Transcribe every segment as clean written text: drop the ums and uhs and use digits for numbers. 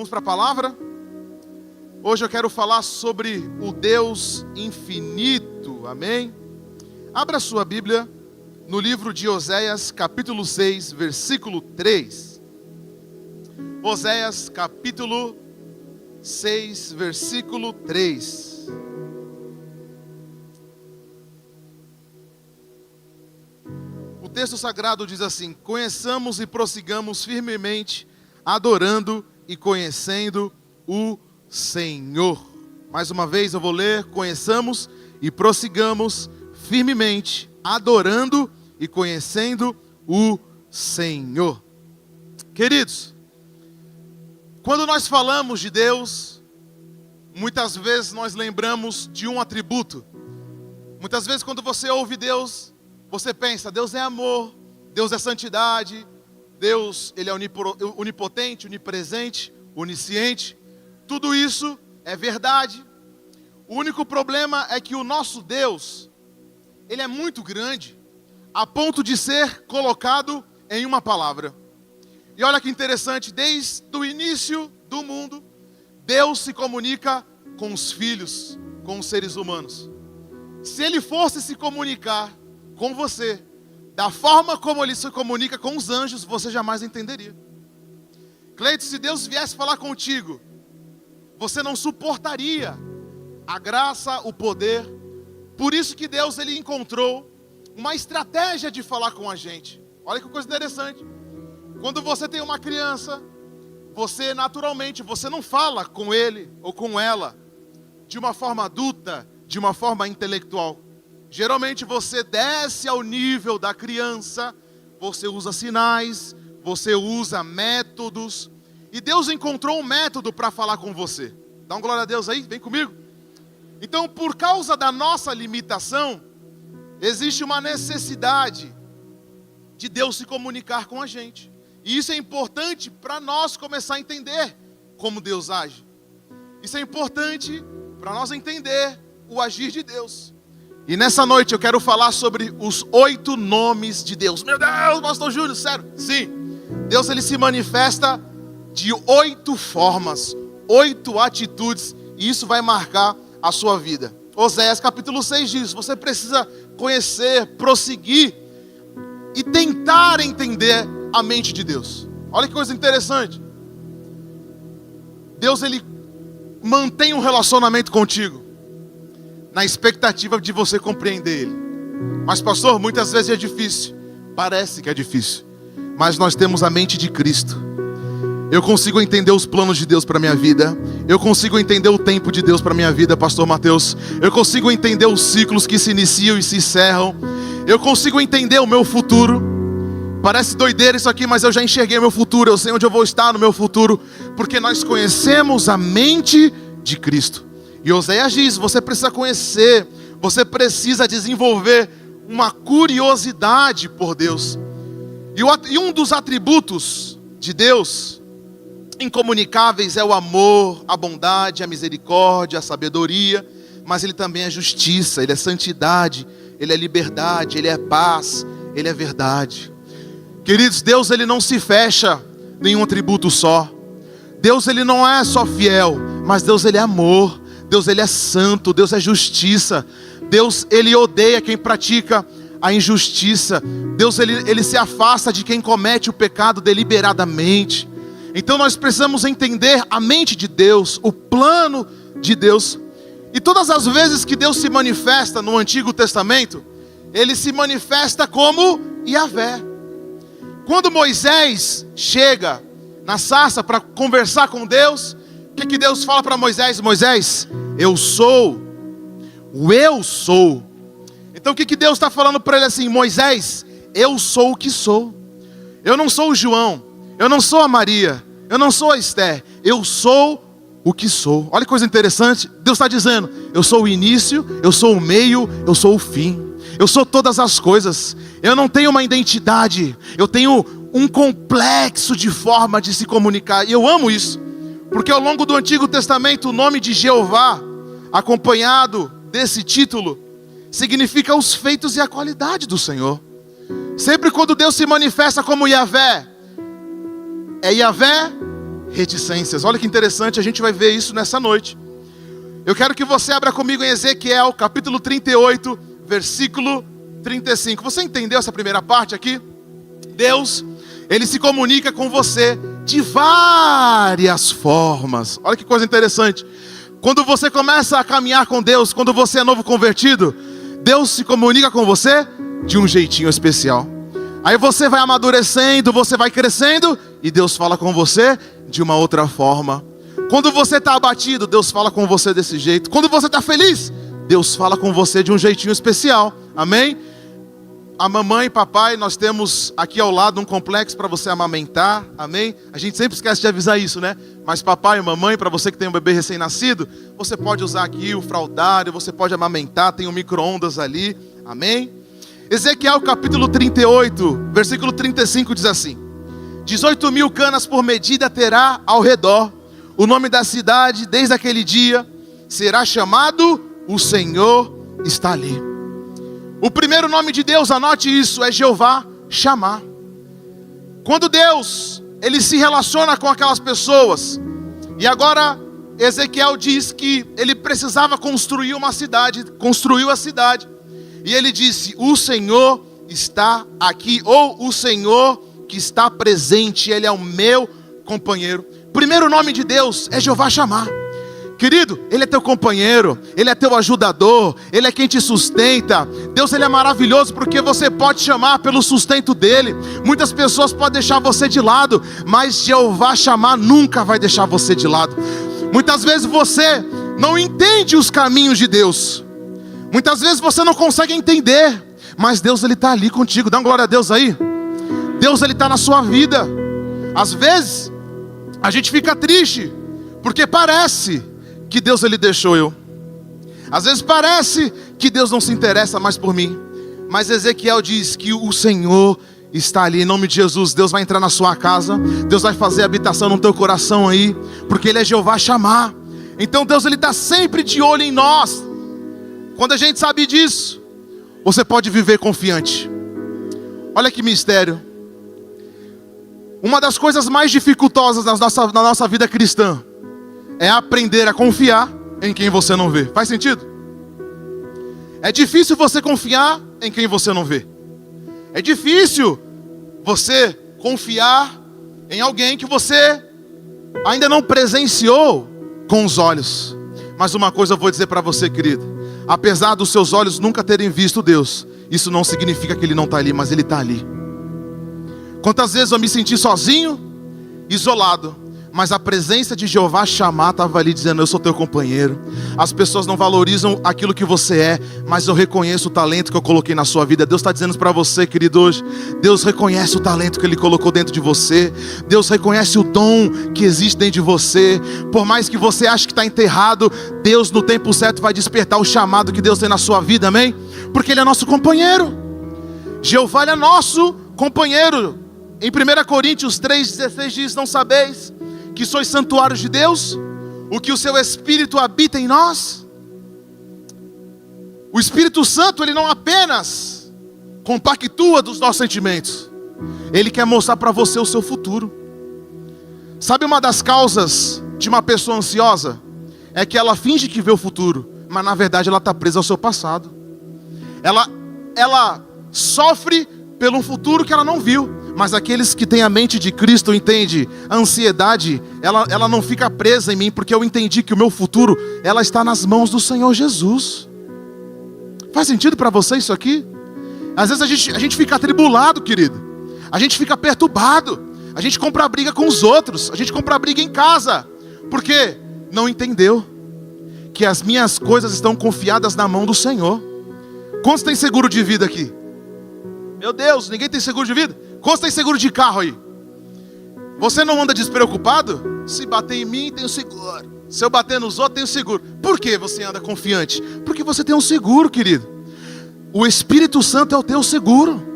Vamos para a palavra? Hoje eu quero falar sobre o Deus infinito, amém? Abra sua Bíblia no livro de Oséias, capítulo 6, versículo 3. Oséias, capítulo 6, versículo 3. O texto sagrado diz assim: conheçamos e prossigamos firmemente, adorando e conhecendo o Senhor. Mais uma vez eu vou ler: conheçamos e prossigamos firmemente, adorando e conhecendo o Senhor. Queridos, quando nós falamos de Deus, muitas vezes nós lembramos de um atributo. Muitas vezes quando você ouve Deus, você pensa: Deus é amor, Deus é santidade, Deus ele é onipotente, onipresente, onisciente. Tudo isso é verdade. O único problema é que o nosso Deus, ele é muito grande, a ponto de ser colocado em uma palavra. E olha que interessante, desde o início do mundo, Deus se comunica com os filhos, com os seres humanos. Se ele fosse se comunicar com você da forma como ele se comunica com os anjos, você jamais entenderia. Cleito, se Deus viesse falar contigo, você não suportaria a graça, o poder. Por isso que Deus ele encontrou uma estratégia de falar com a gente. Olha que coisa interessante. Quando você tem uma criança, você naturalmente, você não fala com ele ou com ela de uma forma adulta, de uma forma intelectual. Geralmente você desce ao nível da criança, você usa sinais, você usa métodos. E Deus encontrou um método para falar com você. Dá uma glória a Deus aí, vem comigo. Então, por causa da nossa limitação, existe uma necessidade de Deus se comunicar com a gente. E isso é importante para nós começar a entender como Deus age. Isso é importante para nós entender o agir de Deus. E nessa noite eu quero falar sobre os 8 nomes de Deus. Meu Deus, pastor Júlio, sério? Sim, Deus ele se manifesta de 8 formas, 8 atitudes, e isso vai marcar a sua vida. Oséias capítulo 6 diz: você precisa conhecer, prosseguir e tentar entender a mente de Deus. Olha que coisa interessante. Deus ele mantém um relacionamento contigo na expectativa de você compreender ele. Mas pastor, muitas vezes é difícil. Parece que é difícil, mas nós temos a mente de Cristo. Eu consigo entender os planos de Deus para minha vida. Eu consigo entender o tempo de Deus para minha vida, pastor Mateus. Eu consigo entender os ciclos que se iniciam e se encerram. Eu consigo entender o meu futuro. Parece doideira isso aqui, mas eu já enxerguei o meu futuro. Eu sei onde eu vou estar no meu futuro, porque nós conhecemos a mente de Cristo. E Oséias diz: você precisa conhecer, você precisa desenvolver uma curiosidade por Deus. E um dos atributos de Deus incomunicáveis é o amor, a bondade, a misericórdia, a sabedoria. Mas ele também é justiça, ele é santidade, ele é liberdade, ele é paz, ele é verdade. Queridos, Deus ele não se fecha em nenhum atributo só. Deus ele não é só fiel, mas Deus ele é amor. Deus ele é santo, Deus é justiça. Deus ele odeia quem pratica a injustiça. Deus ele se afasta de quem comete o pecado deliberadamente. Então nós precisamos entender a mente de Deus, o plano de Deus. E todas as vezes que Deus se manifesta no Antigo Testamento, ele se manifesta como Yahvé. Quando Moisés chega na sarça para conversar com Deus, o que Deus fala para Moisés? Moisés, eu sou o eu sou. Então o que Deus está falando para ele assim? Moisés, eu sou o que sou. Eu não sou o João, eu não sou a Maria, eu não sou a Esther, eu sou o que sou. Olha que coisa interessante, Deus está dizendo: eu sou o início, eu sou o meio, eu sou o fim. Eu sou todas as coisas. Eu não tenho uma identidade, eu tenho um complexo de forma de se comunicar. E eu amo isso, porque ao longo do Antigo Testamento o nome de Jeová, acompanhado desse título, significa os feitos e a qualidade do Senhor. Sempre quando Deus se manifesta como Yahvé, é Yahvé reticências. Olha que interessante, a gente vai ver isso nessa noite. Eu quero que você abra comigo em Ezequiel, capítulo 38, versículo 35. Você entendeu essa primeira parte aqui? Deus, Ele se comunica com você de várias formas. Olha que coisa interessante. Quando você começa a caminhar com Deus, quando você é novo convertido, Deus se comunica com você de um jeitinho especial. Aí você vai amadurecendo, você vai crescendo, e Deus fala com você de uma outra forma. Quando você está abatido, Deus fala com você desse jeito. Quando você está feliz, Deus fala com você de um jeitinho especial. Amém? A mamãe e papai, nós temos aqui ao lado um complexo para você amamentar. Amém? A gente sempre esquece de avisar isso, né? Mas papai e mamãe, para você que tem um bebê recém-nascido, você pode usar aqui o fraldário, você pode amamentar, tem um micro-ondas ali. Amém? Ezequiel capítulo 38, versículo 35 diz assim: 18.000 canas por medida terá ao redor. O nome da cidade, desde aquele dia, será chamado O Senhor está ali. O primeiro nome de Deus, anote isso, é Jeová Chamar. Quando Deus, Ele se relaciona com aquelas pessoas, e agora Ezequiel diz que ele precisava construir uma cidade, construiu a cidade, e ele disse: o Senhor está aqui, ou o Senhor que está presente, Ele é o meu companheiro. Primeiro nome de Deus é Jeová Chamar. Querido, Ele é teu companheiro, Ele é teu ajudador, Ele é quem te sustenta. Deus, Ele é maravilhoso porque você pode chamar pelo sustento dEle. Muitas pessoas podem deixar você de lado, mas Jeová Chamar nunca vai deixar você de lado. Muitas vezes você não entende os caminhos de Deus. Muitas vezes você não consegue entender, mas Deus, Ele está ali contigo. Dá uma glória a Deus aí. Deus, Ele está na sua vida. Às vezes a gente fica triste porque parece que Deus, Ele deixou eu. Às vezes parece que Deus não se interessa mais por mim. Mas Ezequiel diz que o Senhor está ali, em nome de Jesus. Deus vai entrar na sua casa, Deus vai fazer habitação no teu coração aí, porque Ele é Jeová Chamar. Então Deus, Ele está sempre de olho em nós. Quando a gente sabe disso, você pode viver confiante. Olha que mistério. Uma das coisas mais dificultosas na nossa vida cristã é aprender a confiar em quem você não vê. Faz sentido? É difícil você confiar em quem você não vê. É difícil você confiar em alguém que você ainda não presenciou com os olhos. Mas uma coisa eu vou dizer para você, querido: apesar dos seus olhos nunca terem visto Deus, isso não significa que Ele não está ali, mas Ele está ali. Quantas vezes eu me senti sozinho, isolado, mas a presença de Jeová Chamar estava ali dizendo: eu sou teu companheiro. As pessoas não valorizam aquilo que você é, mas eu reconheço o talento que eu coloquei na sua vida. Deus está dizendo para você, querido, hoje: Deus reconhece o talento que Ele colocou dentro de você. Deus reconhece o dom que existe dentro de você. Por mais que você ache que está enterrado, Deus no tempo certo vai despertar o chamado que Deus tem na sua vida, amém? Porque Ele é nosso companheiro. Jeová, Ele é nosso companheiro. Em 1 Coríntios 3,16 diz: não sabeis que sois santuários de Deus, o que o seu Espírito habita em nós? O Espírito Santo, Ele não apenas compactua dos nossos sentimentos, Ele quer mostrar para você o seu futuro. Sabe uma das causas de uma pessoa ansiosa? É que ela finge que vê o futuro, mas na verdade ela está presa ao seu passado. Ela sofre pelo futuro que ela não viu. Mas aqueles que têm a mente de Cristo entendem, a ansiedade, ela não fica presa em mim, porque eu entendi que o meu futuro, ela está nas mãos do Senhor Jesus. Faz sentido para você isso aqui? Às vezes a gente fica atribulado, querido. A gente fica perturbado. A gente compra briga com os outros. A gente compra briga em casa. Porque não entendeu que as minhas coisas estão confiadas na mão do Senhor. Quantos tem seguro de vida aqui? Meu Deus, ninguém tem seguro de vida? Quantos tem seguro de carro aí? Você não anda despreocupado? Se bater em mim, tem o seguro. Se eu bater nos outros, tem o seguro. Por que você anda confiante? Porque você tem um seguro, querido. O Espírito Santo é o teu seguro.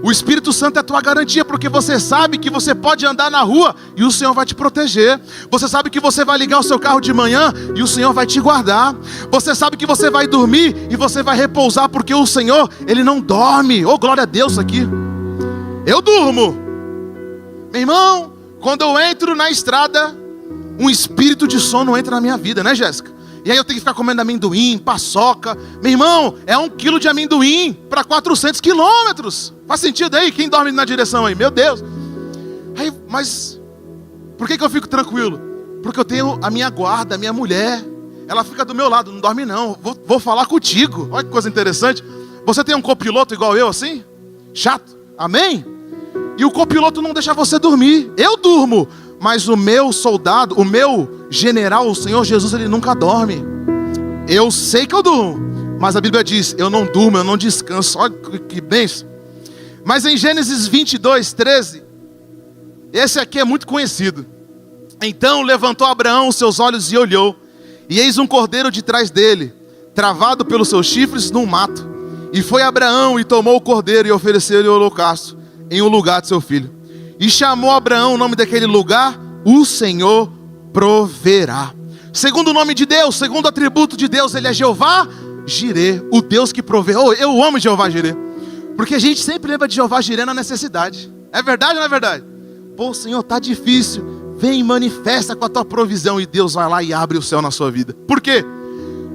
O Espírito Santo é a tua garantia, porque você sabe que você pode andar na rua e o Senhor vai te proteger. Você sabe que você vai ligar o seu carro de manhã e o Senhor vai te guardar. Você sabe que você vai dormir e você vai repousar, porque o Senhor, Ele não dorme. Oh, glória a Deus aqui. Eu durmo. Meu irmão, Quando eu entro na estrada, um espírito de sono entra na minha vida, né, Jéssica? E aí eu tenho que ficar comendo amendoim, paçoca. Meu irmão, é 1 quilo de amendoim para 400 quilômetros. Faz sentido aí? Quem dorme na direção aí? Meu Deus. Aí, mas por que eu fico tranquilo? Porque eu tenho a minha guarda, a minha mulher. Ela fica do meu lado, não dorme não. Vou falar contigo. Olha que coisa interessante. Você tem um copiloto igual eu assim? Chato. Amém? E o copiloto não deixa você dormir. Eu durmo. Mas o meu soldado, o meu general, o Senhor Jesus, ele nunca dorme. Eu sei que eu durmo, mas a Bíblia diz, eu não durmo, eu não descanso. Olha que bênção. Mas em Gênesis 22, 13, esse aqui é muito conhecido. Então levantou Abraão os seus olhos e olhou, e eis um cordeiro de trás dele, travado pelos seus chifres num mato. E foi Abraão e tomou o cordeiro e ofereceu-lhe o holocausto em um lugar de seu filho. E chamou Abraão o nome daquele lugar, o Senhor proverá. Segundo o nome de Deus, segundo o atributo de Deus, ele é Jeová Jirê, o Deus que provê. Oh, eu amo Jeová Jirê, porque a gente sempre lembra de Jeová Jirê na necessidade. É verdade ou não é verdade? Pô, Senhor, tá difícil. Vem e manifesta com a tua provisão. E Deus vai lá e abre o céu na sua vida. Por quê?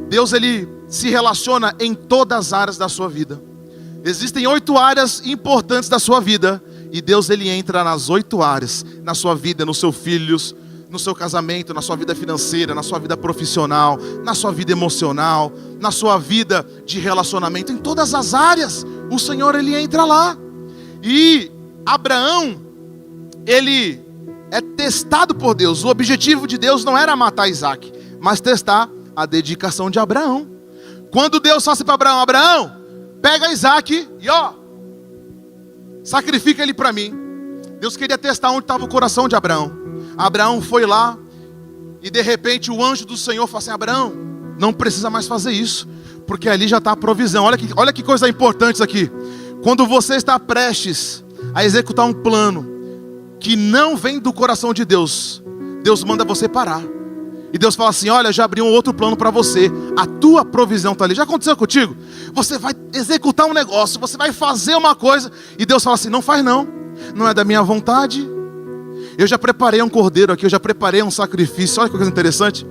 Deus, ele se relaciona em todas as áreas da sua vida. Existem 8 áreas importantes da sua vida. E Deus, ele entra nas 8 áreas, na sua vida, nos seus filhos, no seu casamento, na sua vida financeira, na sua vida profissional, na sua vida emocional, na sua vida de relacionamento, em todas as áreas, o Senhor, ele entra lá. E Abraão, ele é testado por Deus. O objetivo de Deus não era matar Isaac, mas testar a dedicação de Abraão. Quando Deus fala assim para Abraão, Abraão, pega Isaac e sacrifica ele para mim. Deus queria testar onde estava o coração de Abraão. Abraão foi lá e de repente o anjo do Senhor falou assim, Abraão, não precisa mais fazer isso, porque ali já está a provisão. Olha que coisa importante isso aqui. Quando você está prestes a executar um plano que não vem do coração de Deus, Deus manda você parar. E Deus fala assim, olha, já abri um outro plano para você. A tua provisão está ali. Já aconteceu contigo? Você vai executar um negócio, você vai fazer uma coisa, e Deus fala assim, não faz não. Não é da minha vontade. Eu já preparei um cordeiro aqui, eu já preparei um sacrifício. Olha que coisa interessante.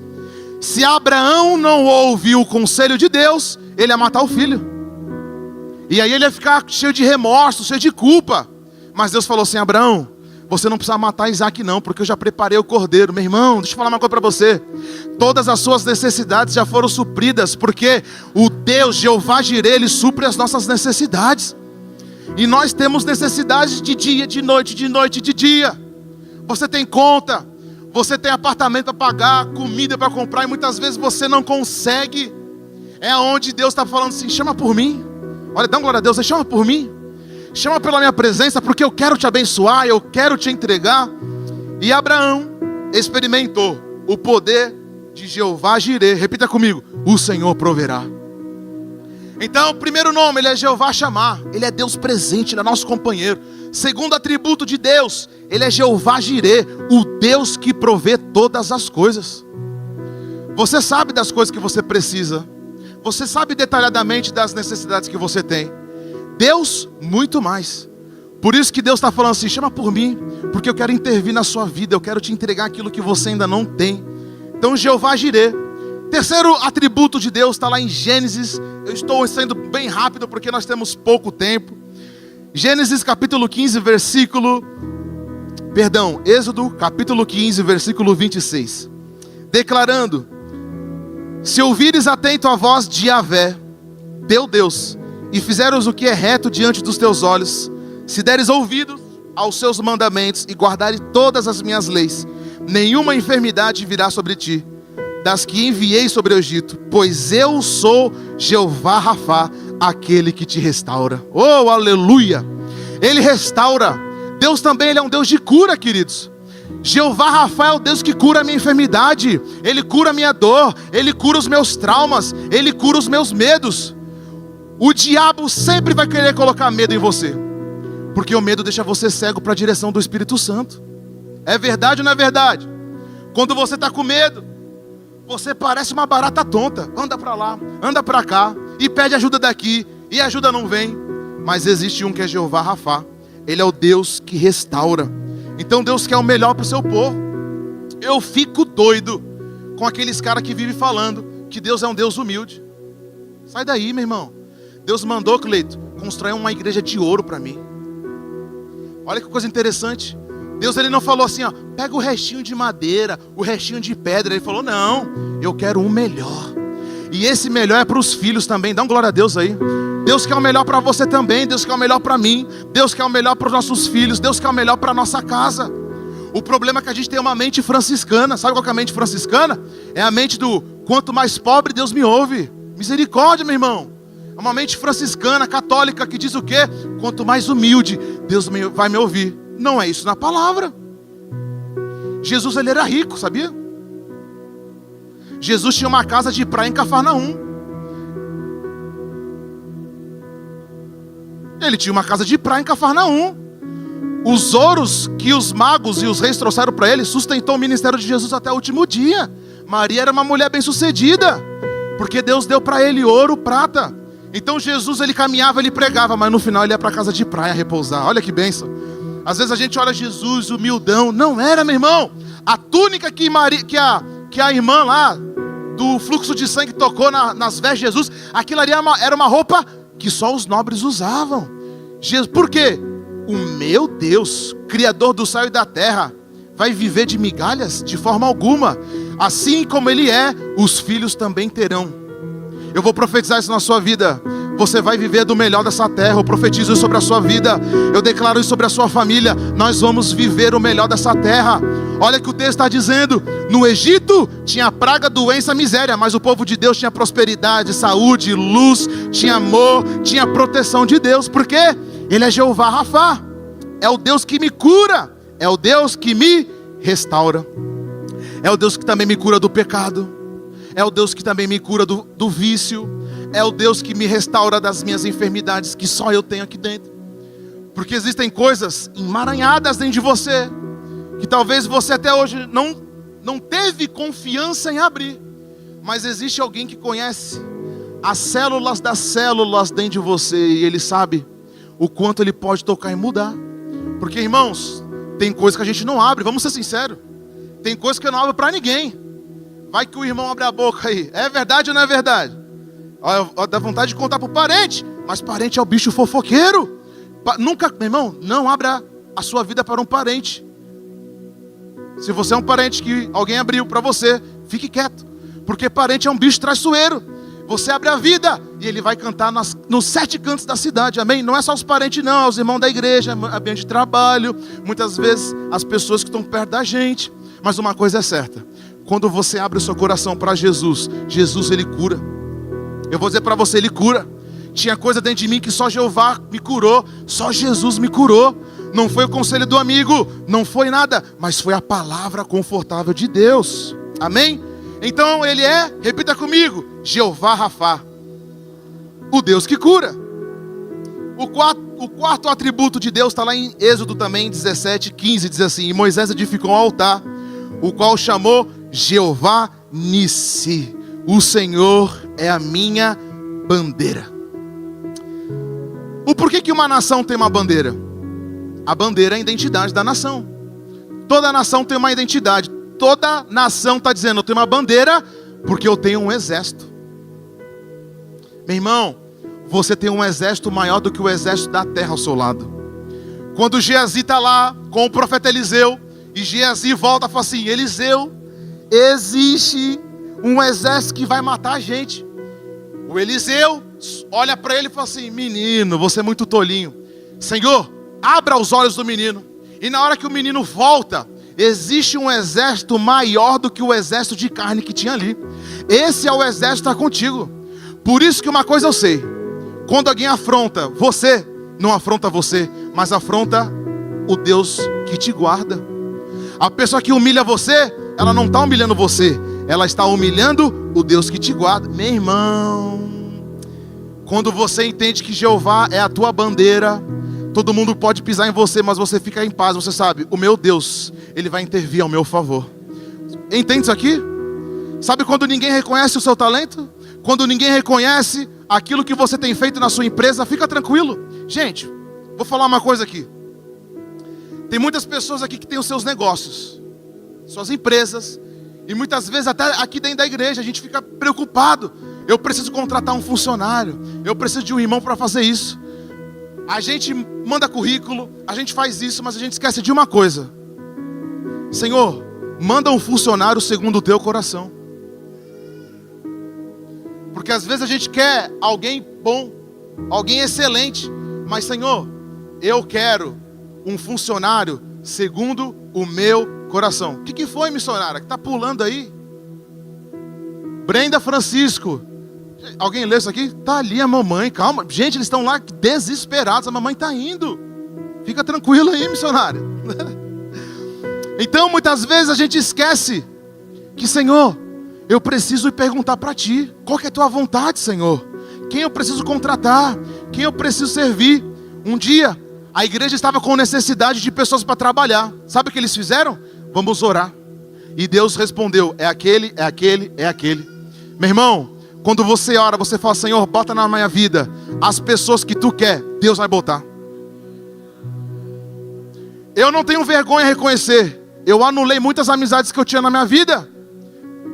Se Abraão não ouviu o conselho de Deus, ele ia matar o filho. E aí ele ia ficar cheio de remorso, cheio de culpa. Mas Deus falou assim, Abraão, você não precisa matar Isaac não, porque eu já preparei o cordeiro. Meu irmão, deixa eu falar uma coisa para você. Todas as suas necessidades já foram supridas, porque o Deus, Jeová Jirê, ele supre as nossas necessidades. E nós temos necessidades de dia, de noite, de dia. Você tem conta, você tem apartamento para pagar, comida para comprar, e muitas vezes você não consegue. É onde Deus está falando assim, chama por mim. Olha, dá uma glória a Deus, chama por mim. Chama pela minha presença, porque eu quero te abençoar, eu quero te entregar. E Abraão experimentou o poder de Jeová Jirê. Repita comigo, o Senhor proverá. Então, o primeiro nome, ele é Jeová Chamar. Ele é Deus presente, ele é nosso companheiro. Segundo atributo de Deus, ele é Jeová Jirê, o Deus que provê todas as coisas. Você sabe das coisas que você precisa. Você sabe detalhadamente das necessidades que você tem. Deus, muito mais. Por isso que Deus está falando assim, chama por mim, porque eu quero intervir na sua vida, eu quero te entregar aquilo que você ainda não tem. Então Jeová Jirê. Terceiro atributo de Deus está lá em Gênesis. Eu estou sendo bem rápido porque nós temos pouco tempo. Gênesis capítulo 15, Êxodo capítulo 15, versículo 26. Declarando, se ouvires atento a voz de Yahvé, teu Deus, e fizeres o que é reto diante dos teus olhos, se deres ouvidos aos seus mandamentos e guardares todas as minhas leis, nenhuma enfermidade virá sobre ti, das que enviei sobre o Egito, pois eu sou Jeová Rafá, aquele que te restaura. Oh, aleluia! Ele restaura. Deus também, ele é um Deus de cura, queridos. Jeová Rafá é o Deus que cura a minha enfermidade, ele cura a minha dor, ele cura os meus traumas, ele cura os meus medos. O diabo sempre vai querer colocar medo em você, porque o medo deixa você cego para a direção do Espírito Santo. É verdade ou não é verdade? Quando você está com medo, você parece uma barata tonta. Anda para lá, anda para cá, e pede ajuda daqui, e a ajuda não vem. Mas existe um que é Jeová Rafá. Ele é o Deus que restaura. Então Deus quer o melhor para o seu povo. Eu fico doido com aqueles caras que vivem falando que Deus é um Deus humilde. Sai daí, meu irmão. Deus mandou, Cleito, construir uma igreja de ouro para mim. Olha que coisa interessante. Deus, ele não falou assim, ó, pega o restinho de madeira, o restinho de pedra. Ele falou, não, eu quero o melhor. E esse melhor é para os filhos também. Dá um glória a Deus aí. Deus quer o melhor para você também. Deus quer o melhor para mim. Deus quer o melhor para os nossos filhos. Deus quer o melhor para a nossa casa. O problema é que a gente tem uma mente franciscana. Sabe qual é a mente franciscana? É a mente do quanto mais pobre, Deus me ouve. Misericórdia, meu irmão. É uma mente franciscana, católica, que diz o quê? Quanto mais humilde, Deus vai me ouvir. Não é isso na palavra. Jesus, ele era rico, sabia? Jesus tinha uma casa de praia em Cafarnaum. Ele tinha uma casa de praia em Cafarnaum. Os ouros que os magos e os reis trouxeram para ele sustentou o ministério de Jesus até o último dia. Maria era uma mulher bem-sucedida, porque Deus deu para ele ouro, prata. Então Jesus, ele caminhava, ele pregava, mas no final ele ia para a casa de praia repousar. Olha que bênção. Às vezes a gente olha Jesus humildão. Não era, meu irmão. A túnica que a irmã lá do fluxo de sangue tocou nas vestes de Jesus, aquilo ali era uma roupa que só os nobres usavam. Por quê? O meu Deus, Criador do céu e da terra, vai viver de migalhas? De forma alguma. Assim como Ele é, os filhos também terão. Eu vou profetizar isso na sua vida. Você vai viver do melhor dessa terra. Eu profetizo isso sobre a sua vida. Eu declaro isso sobre a sua família. Nós vamos viver o melhor dessa terra. Olha o que o texto está dizendo. No Egito tinha praga, doença, miséria, mas o povo de Deus tinha prosperidade, saúde, luz, tinha amor, tinha proteção de Deus. Por quê? Ele é Jeová Rafá. É o Deus que me cura. É o Deus que me restaura. É o Deus que também me cura do pecado. É o Deus que também me cura do vício. É o Deus que me restaura das minhas enfermidades que só eu tenho aqui dentro. Porque existem coisas emaranhadas dentro de você que talvez você até hoje não teve confiança em abrir. Mas existe alguém que conhece as células das células dentro de você e ele sabe o quanto ele pode tocar e mudar. Porque, irmãos, tem coisa que a gente não abre, vamos ser sinceros. Tem coisa que eu não abro para ninguém. Vai que o irmão abre a boca aí. É verdade ou não é verdade? Dá vontade de contar para o parente. Mas parente é o bicho fofoqueiro. Nunca, meu irmão, não abra a sua vida para um parente. Se você é um parente que alguém abriu para você, fique quieto. Porque parente é um bicho traiçoeiro. Você abre a vida e ele vai cantar nos 7 cantos da cidade, amém? Não é só os parentes não, é os irmãos da igreja, ambiente de trabalho, muitas vezes as pessoas que estão perto da gente. Mas uma coisa é certa, quando você abre o seu coração para Jesus, Jesus ele cura. Eu vou dizer para você, ele cura. Tinha coisa dentro de mim que só Jeová me curou, só Jesus me curou. Não foi o conselho do amigo, não foi nada, mas foi a palavra confortável de Deus, amém? Então ele é, repita comigo, Jeová Rafá, o Deus que cura. O quarto atributo de Deus está lá em Êxodo também, 17:15, diz assim: e Moisés edificou um altar, o qual chamou Jeová Nissi, o Senhor é a minha bandeira. O porquê que uma nação tem uma bandeira? A bandeira é a identidade da nação. Toda nação tem uma identidade. Toda nação está dizendo, eu tenho uma bandeira porque eu tenho um exército. Meu irmão, você tem um exército maior do que o exército da terra ao seu lado. Quando Geazi está lá com o profeta Eliseu, e Geazi volta e fala assim: Eliseu, existe um exército que vai matar a gente. O Eliseu olha para ele e fala assim: menino, você é muito tolinho. Senhor, abra os olhos do menino. E na hora que o menino volta, existe um exército maior do que o exército de carne que tinha ali. Esse é o exército que está contigo. Por isso que uma coisa eu sei: quando alguém afronta você, não afronta você, mas afronta o Deus que te guarda. A pessoa que humilha você, ela não está humilhando você, ela está humilhando o Deus que te guarda. Meu irmão, quando você entende que Jeová é a tua bandeira, todo mundo pode pisar em você, mas você fica em paz. Você sabe, o meu Deus, Ele vai intervir ao meu favor. Entende isso aqui? Sabe quando ninguém reconhece o seu talento? Quando ninguém reconhece aquilo que você tem feito na sua empresa, fica tranquilo. Gente, vou falar uma coisa aqui. Tem muitas pessoas aqui que têm os seus negócios, suas empresas, e muitas vezes até aqui dentro da igreja a gente fica preocupado. Eu preciso contratar um funcionário, eu preciso de um irmão para fazer isso. A gente manda currículo, a gente faz isso, mas a gente esquece de uma coisa. Senhor, manda um funcionário segundo o teu coração. Porque às vezes a gente quer alguém bom, alguém excelente, mas Senhor, eu quero um funcionário segundo o meu coração. O que foi, missionária, que está pulando aí? Brenda Francisco. Alguém lê isso aqui? Está ali a mamãe, calma. Gente, eles estão lá desesperados, a mamãe está indo. Fica tranquila aí, missionária. Então, muitas vezes a gente esquece que, Senhor, eu preciso ir perguntar para Ti. Qual que é a Tua vontade, Senhor? Quem eu preciso contratar? Quem eu preciso servir? Um dia, a igreja estava com necessidade de pessoas para trabalhar. Sabe o que eles fizeram? Vamos orar. E Deus respondeu, é aquele, é aquele, é aquele. Meu irmão, quando você ora, você fala, Senhor, bota na minha vida as pessoas que Tu quer, Deus vai botar. Eu não tenho vergonha de reconhecer, eu anulei muitas amizades que eu tinha na minha vida.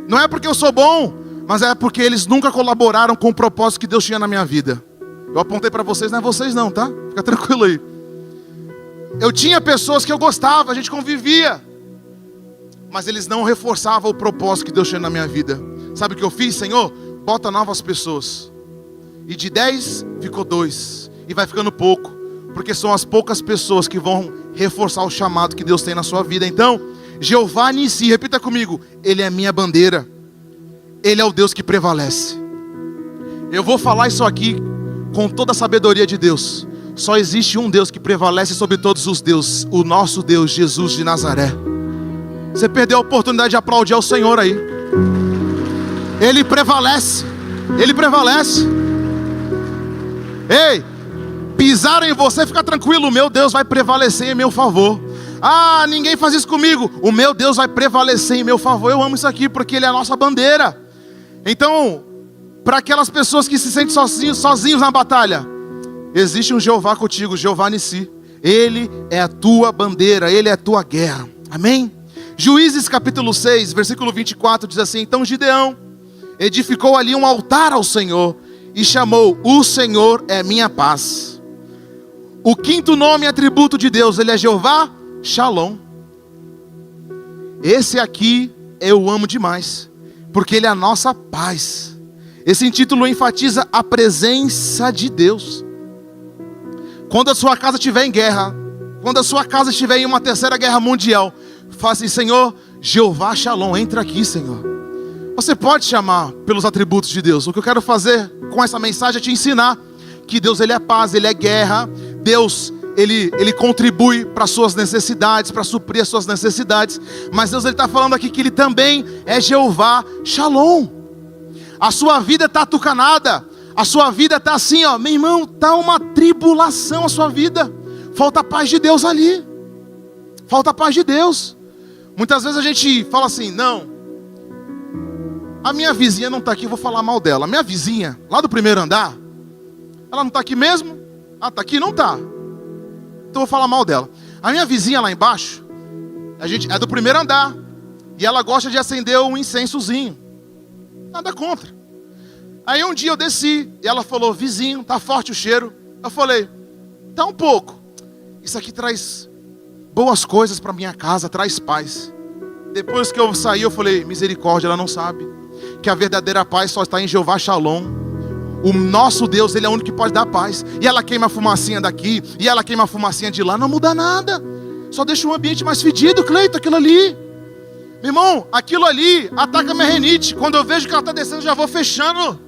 Não é porque eu sou bom, mas é porque eles nunca colaboraram com o propósito que Deus tinha na minha vida. Eu apontei para vocês, não é vocês não, tá? Fica tranquilo aí. Eu tinha pessoas que eu gostava, a gente convivia, mas eles não reforçavam o propósito que Deus tinha na minha vida. Sabe o que eu fiz, Senhor? Bota novas pessoas. E de 10 ficou 2. E vai ficando pouco, porque são as poucas pessoas que vão reforçar o chamado que Deus tem na sua vida. Então, Jeová Nissi, repita comigo, Ele é a minha bandeira. Ele é o Deus que prevalece. Eu vou falar isso aqui com toda a sabedoria de Deus. Só existe um Deus que prevalece sobre todos os deuses, o nosso Deus, Jesus de Nazaré. Você perdeu a oportunidade de aplaudir ao Senhor aí. Ele prevalece. Ele prevalece. Ei, pisaram em você, fica tranquilo, o meu Deus vai prevalecer em meu favor. Ah, ninguém faz isso comigo. O meu Deus vai prevalecer em meu favor. Eu amo isso aqui porque Ele é a nossa bandeira. Então, para aquelas pessoas que se sentem sozinhos na batalha, existe um Jeová contigo, Jeová Nissi. Ele é a tua bandeira, Ele é a tua guerra. Amém? Juízes capítulo 6, versículo 24 diz assim: então Gideão edificou ali um altar ao Senhor e chamou, o Senhor é minha paz. O quinto nome e atributo de Deus, Ele é Jeová Shalom. Esse aqui eu amo demais, porque Ele é a nossa paz. Esse título enfatiza a presença de Deus. Quando a sua casa estiver em guerra, quando a sua casa estiver em uma terceira guerra mundial, fala assim: Senhor, Jeová Shalom, entra aqui, Senhor. Você pode chamar pelos atributos de Deus. O que eu quero fazer com essa mensagem é te ensinar que Deus, Ele é paz, Ele é guerra. Deus, Ele contribui para as suas necessidades, para suprir as suas necessidades. Mas Deus, Ele está falando aqui que Ele também é Jeová Shalom. A sua vida está atucanada, a sua vida está assim, ó, meu irmão, está uma tribulação a sua vida. Falta a paz de Deus ali. Falta a paz de Deus. Muitas vezes a gente fala assim: não, a minha vizinha não está aqui, eu vou falar mal dela. A minha vizinha, lá do primeiro andar, ela não está aqui mesmo? Ah, está aqui? Não está. Então eu vou falar mal dela. A minha vizinha lá embaixo, a gente é do primeiro andar, e ela gosta de acender um incensozinho. Nada contra. Aí um dia eu desci, e ela falou: vizinho, tá forte o cheiro. Eu falei: tá um pouco. Isso aqui traz boas coisas para minha casa, traz paz. Depois que eu saí, eu falei: misericórdia, ela não sabe que a verdadeira paz só está em Jeová Shalom. O nosso Deus, Ele é o único que pode dar paz. E ela queima a fumacinha daqui, e ela queima a fumacinha de lá, não muda nada. Só deixa o ambiente mais fedido, Cleito, aquilo ali. Meu irmão, aquilo ali ataca a minha renite. Quando eu vejo que ela está descendo, eu já vou fechando.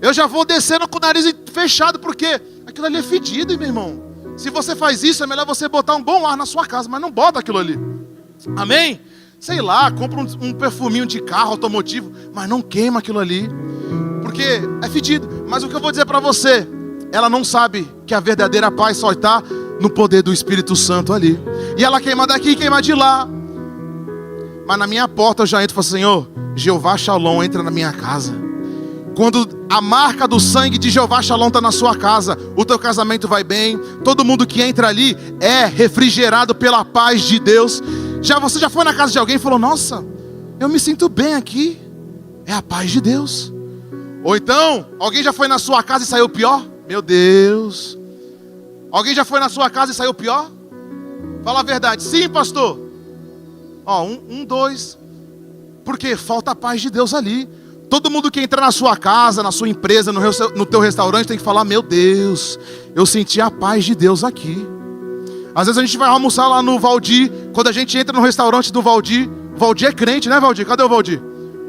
Eu já vou descendo com o nariz fechado, porque aquilo ali é fedido, meu irmão. Se você faz isso, é melhor você botar um bom ar na sua casa, mas não bota aquilo ali. Amém? Sei lá, compra um perfuminho de carro automotivo, mas não queima aquilo ali, porque é fedido. Mas o que eu vou dizer para você, ela não sabe que a verdadeira paz só está no poder do Espírito Santo ali. E ela queima daqui, queima de lá. Mas na minha porta eu já entro e falo: Senhor, Jeová Shalom, entra na minha casa. Quando a marca do sangue de Jeová Shalom está na sua casa, o teu casamento vai bem. Todo mundo que entra ali é refrigerado pela paz de Deus. Você já foi na casa de alguém e falou: nossa, eu me sinto bem aqui. É a paz de Deus. Ou então, alguém já foi na sua casa e saiu pior? Meu Deus. Alguém já foi na sua casa e saiu pior? Fala a verdade. Sim, pastor. Ó, dois. Porque falta a paz de Deus ali. Todo mundo que entra na sua casa, na sua empresa, no teu restaurante, tem que falar: meu Deus, eu senti a paz de Deus aqui. Às vezes a gente vai almoçar lá no Valdir. Quando a gente entra no restaurante do Valdir, o Valdir é crente, né, Valdir? Cadê o Valdir?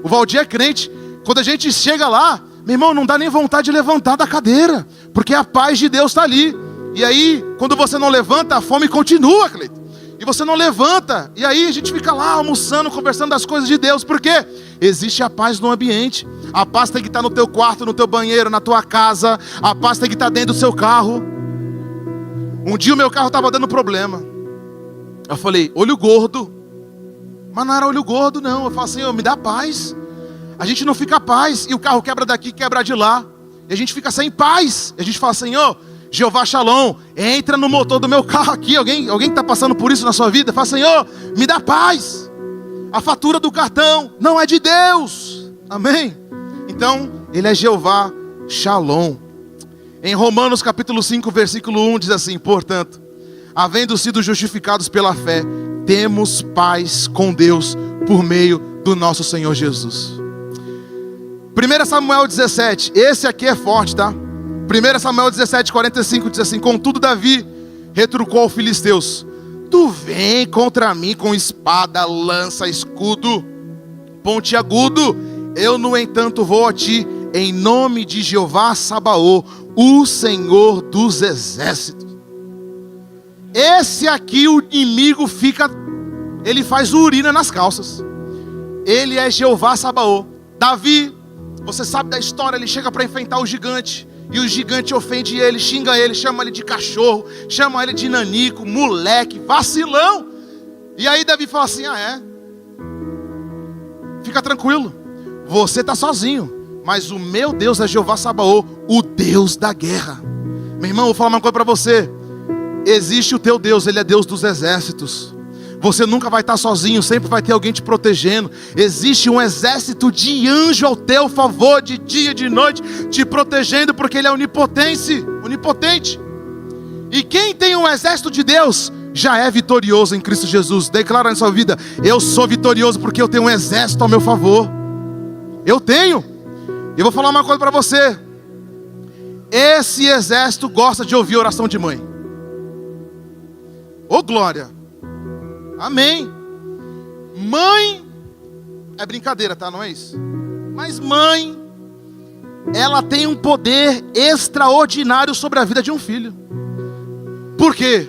O Valdir é crente. Quando a gente chega lá, meu irmão, não dá nem vontade de levantar da cadeira, porque a paz de Deus está ali. E aí, quando você não levanta, a fome continua, Cleiton. E você não levanta, e aí a gente fica lá almoçando, conversando das coisas de Deus. Por quê? Existe a paz no ambiente. A paz tem que estar no teu quarto, no teu banheiro, na tua casa. A paz tem que estar dentro do seu carro. Um dia o meu carro estava dando problema. Eu falei: olho gordo. Mas não era olho gordo não. Eu falei: Senhor, me dá paz. A gente não fica paz, e o carro quebra daqui, quebra de lá, e a gente fica sem paz. E a gente fala: Senhor, Jeová Shalom, entra no motor do meu carro aqui. Alguém que está passando por isso na sua vida, fala: Senhor, me dá paz. A fatura do cartão não é de Deus. Amém? Então, Ele é Jeová Shalom. Em Romanos capítulo 5, versículo 1 diz assim: portanto, havendo sido justificados pela fé, temos paz com Deus por meio do nosso Senhor Jesus. 1 Samuel 17, esse aqui é forte, tá? 1 Samuel 17, 45 diz assim: contudo Davi retrucou aos filisteus: tu vem contra mim com espada, lança, escudo, pontiagudo. Eu, no entanto, vou a ti em nome de Jeová Sabaoth, o Senhor dos exércitos. Esse aqui, o inimigo ele faz urina nas calças. Ele é Jeová Sabaoth. Davi, você sabe da história, ele chega para enfrentar o gigante. E o gigante ofende ele, xinga ele, chama ele de cachorro, chama ele de nanico, moleque, vacilão. E aí Davi fala assim: fica tranquilo, você está sozinho, mas o meu Deus é Jeová Sabaoth, o Deus da guerra. Meu irmão, vou falar uma coisa para você. Existe o teu Deus, Ele é Deus dos exércitos. Você nunca vai estar sozinho, sempre vai ter alguém te protegendo. Existe um exército de anjo ao teu favor, de dia, de noite, te protegendo, porque Ele é onipotente. E quem tem um exército de Deus, já é vitorioso em Cristo Jesus. Declara na sua vida: eu sou vitorioso porque eu tenho um exército ao meu favor. Eu tenho. E vou falar uma coisa para você: esse exército gosta de ouvir oração de mãe. Ô glória! Amém. Mãe é brincadeira, tá? Não é isso? Mas mãe, ela tem um poder extraordinário sobre a vida de um filho. Por quê?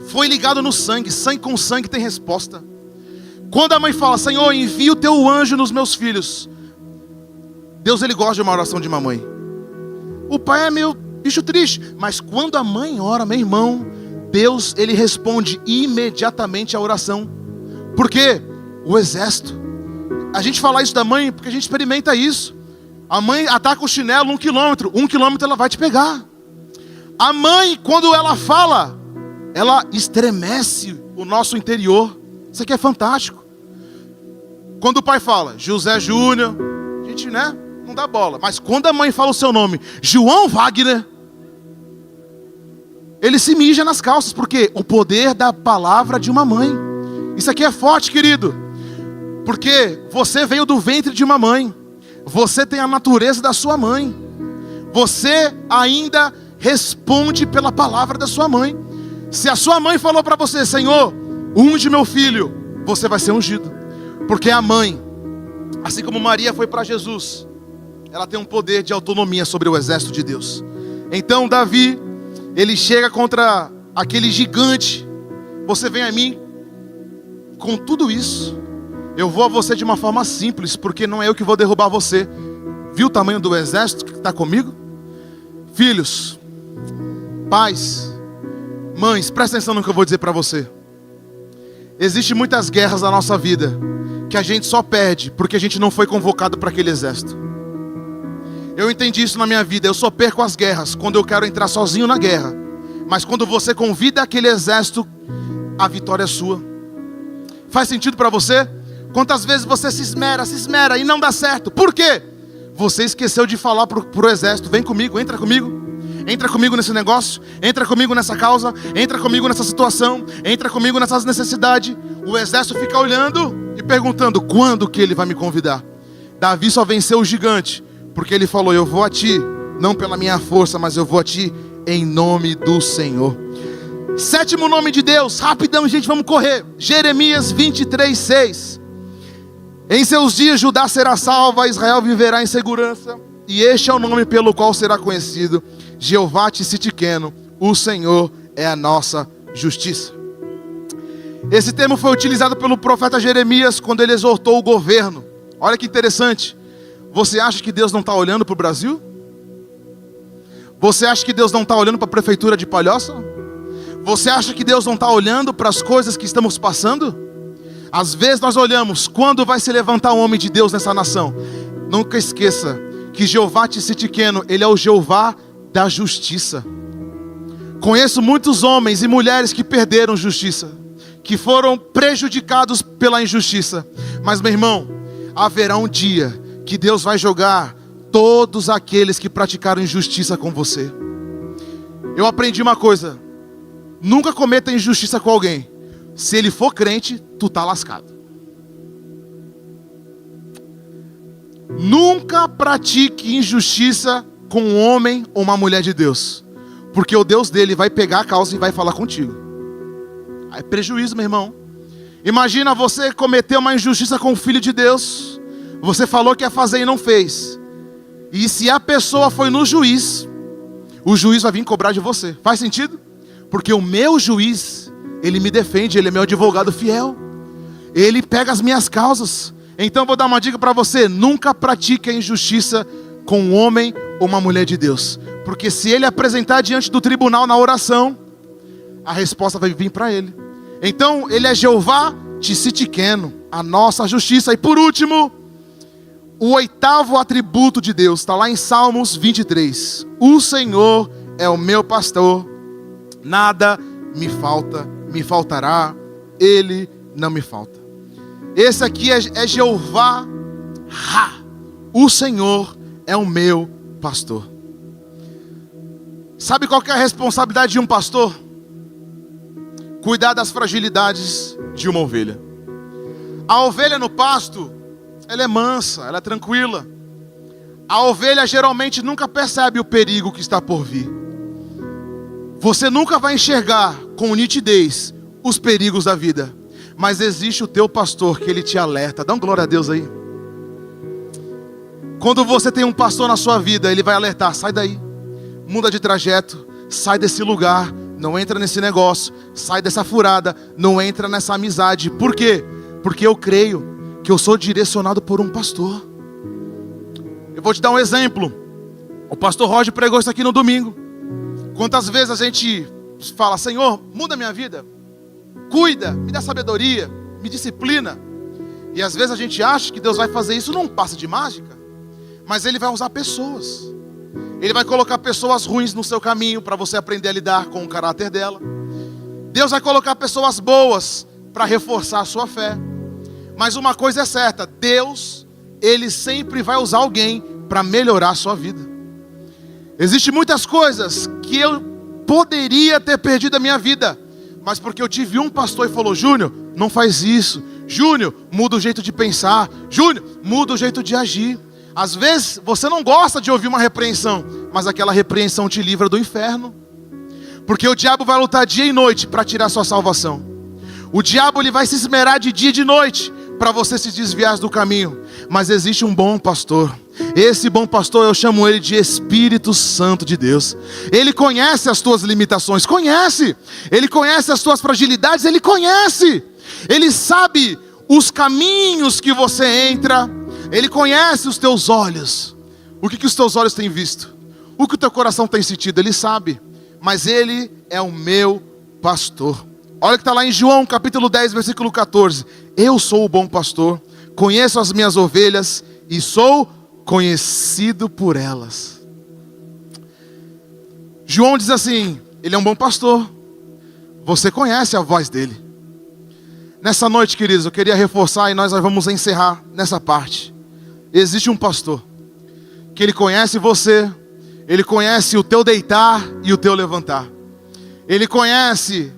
Foi ligado no sangue. Sangue com sangue tem resposta. Quando a mãe fala: Senhor, envia o teu anjo nos meus filhos, Deus, Ele gosta de uma oração de uma mãe. O pai é meio bicho triste, mas quando a mãe ora, meu irmão, Deus, Ele responde imediatamente a oração. Por quê? O exército. A gente fala isso da mãe porque a gente experimenta isso. A mãe ataca o chinelo 1 quilômetro. 1 quilômetro ela vai te pegar. A mãe, quando ela fala, ela estremece o nosso interior. Isso aqui é fantástico. Quando o pai fala José Júnior, a gente, não dá bola. Mas quando a mãe fala o seu nome, João Wagner, ele se mija nas calças, porque o poder da palavra de uma mãe. Isso aqui é forte, querido, porque você veio do ventre de uma mãe. Você tem a natureza da sua mãe. Você ainda responde pela palavra da sua mãe. Se a sua mãe falou para você: Senhor, unge meu filho, você vai ser ungido. Porque a mãe, assim como Maria foi para Jesus, ela tem um poder de autonomia sobre o exército de Deus. Então Davi, ele chega contra aquele gigante. Você vem a mim com tudo isso, eu vou a você de uma forma simples, porque não é eu que vou derrubar você. Viu o tamanho do exército que está comigo? Filhos, pais, mães, presta atenção no que eu vou dizer para você. Existem muitas guerras na nossa vida que a gente só perde porque a gente não foi convocado para aquele exército. Eu entendi isso na minha vida. Eu só perco as guerras quando eu quero entrar sozinho na guerra. Mas quando você convida aquele exército, a vitória é sua. Faz sentido para você? Quantas vezes você se esmera e não dá certo? Por quê? Você esqueceu de falar pro exército: vem comigo, entra comigo. Entra comigo nesse negócio, entra comigo nessa causa, entra comigo nessa situação, entra comigo nessas necessidades. O exército fica olhando e perguntando: quando que ele vai me convidar? Davi só venceu o gigante porque ele falou: eu vou a ti, não pela minha força, mas eu vou a ti em nome do Senhor. Sétimo nome de Deus, rapidão gente, vamos correr. Jeremias 23:6. Em seus dias Judá será salva, Israel viverá em segurança, e este é o nome pelo qual será conhecido: Jeová Tsidkenu, o Senhor é a nossa justiça. Esse termo foi utilizado pelo profeta Jeremias quando ele exortou o governo. Olha que interessante. Você acha que Deus não está olhando para o Brasil? Você acha que Deus não está olhando para a prefeitura de Palhoça? Você acha que Deus não está olhando para as coisas que estamos passando? Às vezes nós olhamos: quando vai se levantar um homem de Deus nessa nação? Nunca esqueça que Jeová Tsidkenu, ele é o Jeová da justiça. Conheço muitos homens e mulheres que perderam justiça, que foram prejudicados pela injustiça. Mas meu irmão, haverá um dia que Deus vai jogar todos aqueles que praticaram injustiça com você. Eu aprendi uma coisa: nunca cometa injustiça com alguém. Se ele for crente, tu tá lascado. Nunca pratique injustiça com um homem ou uma mulher de Deus, porque o Deus dele vai pegar a causa e vai falar contigo. É prejuízo, meu irmão. Imagina você cometer uma injustiça com o filho de Deus. Você falou que ia fazer e não fez. E se a pessoa foi no juiz, o juiz vai vir cobrar de você. Faz sentido? Porque o meu juiz, ele me defende, ele é meu advogado fiel. Ele pega as minhas causas. Então vou dar uma dica para você: nunca pratique a injustiça com um homem ou uma mulher de Deus. Porque se ele apresentar diante do tribunal na oração, a resposta vai vir para ele. Então ele é Jeová Tsidkenu, a nossa justiça. E por último, o oitavo atributo de Deus está lá em Salmos 23. O Senhor é o meu pastor, nada me faltará, Ele não me falta. Esse aqui é Jeová Ra. O Senhor é o meu pastor. Sabe qual que é a responsabilidade de um pastor? Cuidar das fragilidades de uma ovelha. A ovelha no pasto, ela é mansa, ela é tranquila. A ovelha geralmente nunca percebe o perigo que está por vir. Você nunca vai enxergar com nitidez os perigos da vida, mas existe o teu pastor que ele te alerta. Dá um glória a Deus aí. Quando você tem um pastor na sua vida, ele vai alertar: sai daí, muda de trajeto, sai desse lugar, não entra nesse negócio, sai dessa furada, não entra nessa amizade. Por quê? Porque eu creio que eu sou direcionado por um pastor. Eu vou te dar um exemplo. O pastor Roger pregou isso aqui no domingo. Quantas vezes a gente fala: Senhor, muda minha vida, cuida, me dá sabedoria, me disciplina. E às vezes a gente acha que Deus vai fazer isso num passe de mágica, mas Ele vai usar pessoas. Ele vai colocar pessoas ruins no seu caminho para você aprender a lidar com o caráter dela. Deus vai colocar pessoas boas para reforçar a sua fé. Mas uma coisa é certa: Deus, Ele sempre vai usar alguém para melhorar a sua vida. Existem muitas coisas que eu poderia ter perdido a minha vida, mas porque eu tive um pastor e falou: Júnior, não faz isso. Júnior, muda o jeito de pensar. Júnior, muda o jeito de agir. Às vezes você não gosta de ouvir uma repreensão, mas aquela repreensão te livra do inferno. Porque o diabo vai lutar dia e noite para tirar sua salvação. O diabo ele vai se esmerar de dia e de noite para você se desviar do caminho. Mas existe um bom pastor. Esse bom pastor, eu chamo ele de Espírito Santo de Deus. Ele conhece as tuas limitações, conhece. Ele conhece as tuas fragilidades, ele conhece. Ele sabe os caminhos que você entra. Ele conhece os teus olhos. O que os teus olhos têm visto? O que o teu coração tem sentido? Ele sabe. Mas Ele é o meu pastor. Olha o que está lá em João capítulo 10, versículo 14. Eu sou o bom pastor, conheço as minhas ovelhas e sou conhecido por elas. João diz assim, ele é um bom pastor. Você conhece a voz dele. Nessa noite, queridos, eu queria reforçar e nós vamos encerrar nessa parte. Existe um pastor que ele conhece você, ele conhece o teu deitar e o teu levantar. Ele conhece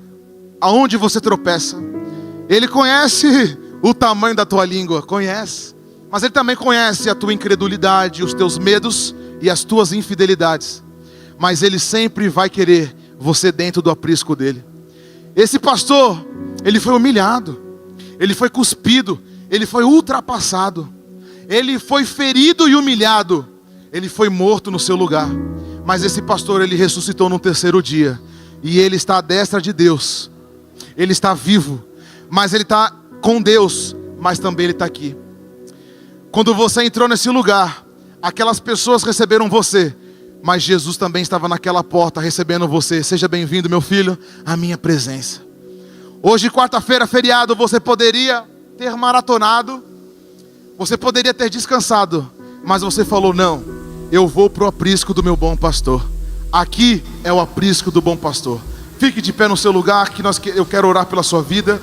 aonde você tropeça. Ele conhece o tamanho da tua língua, conhece. Mas ele também conhece a tua incredulidade, os teus medos e as tuas infidelidades. Mas ele sempre vai querer você dentro do aprisco dele. Esse pastor, ele foi humilhado, ele foi cuspido, ele foi ultrapassado, ele foi ferido e humilhado, ele foi morto no seu lugar. Mas esse pastor, ele ressuscitou no terceiro dia. E ele está à destra de Deus. Ele está vivo, mas ele está com Deus, mas também ele está aqui. Quando você entrou nesse lugar, aquelas pessoas receberam você, mas Jesus também estava naquela porta recebendo você. Seja bem-vindo, meu filho, à minha presença. Hoje, quarta-feira, feriado, você poderia ter maratonado, você poderia ter descansado, mas você falou, não, eu vou para o aprisco do meu bom pastor. Aqui é o aprisco do bom pastor. Fique de pé no seu lugar, que eu quero orar pela sua vida.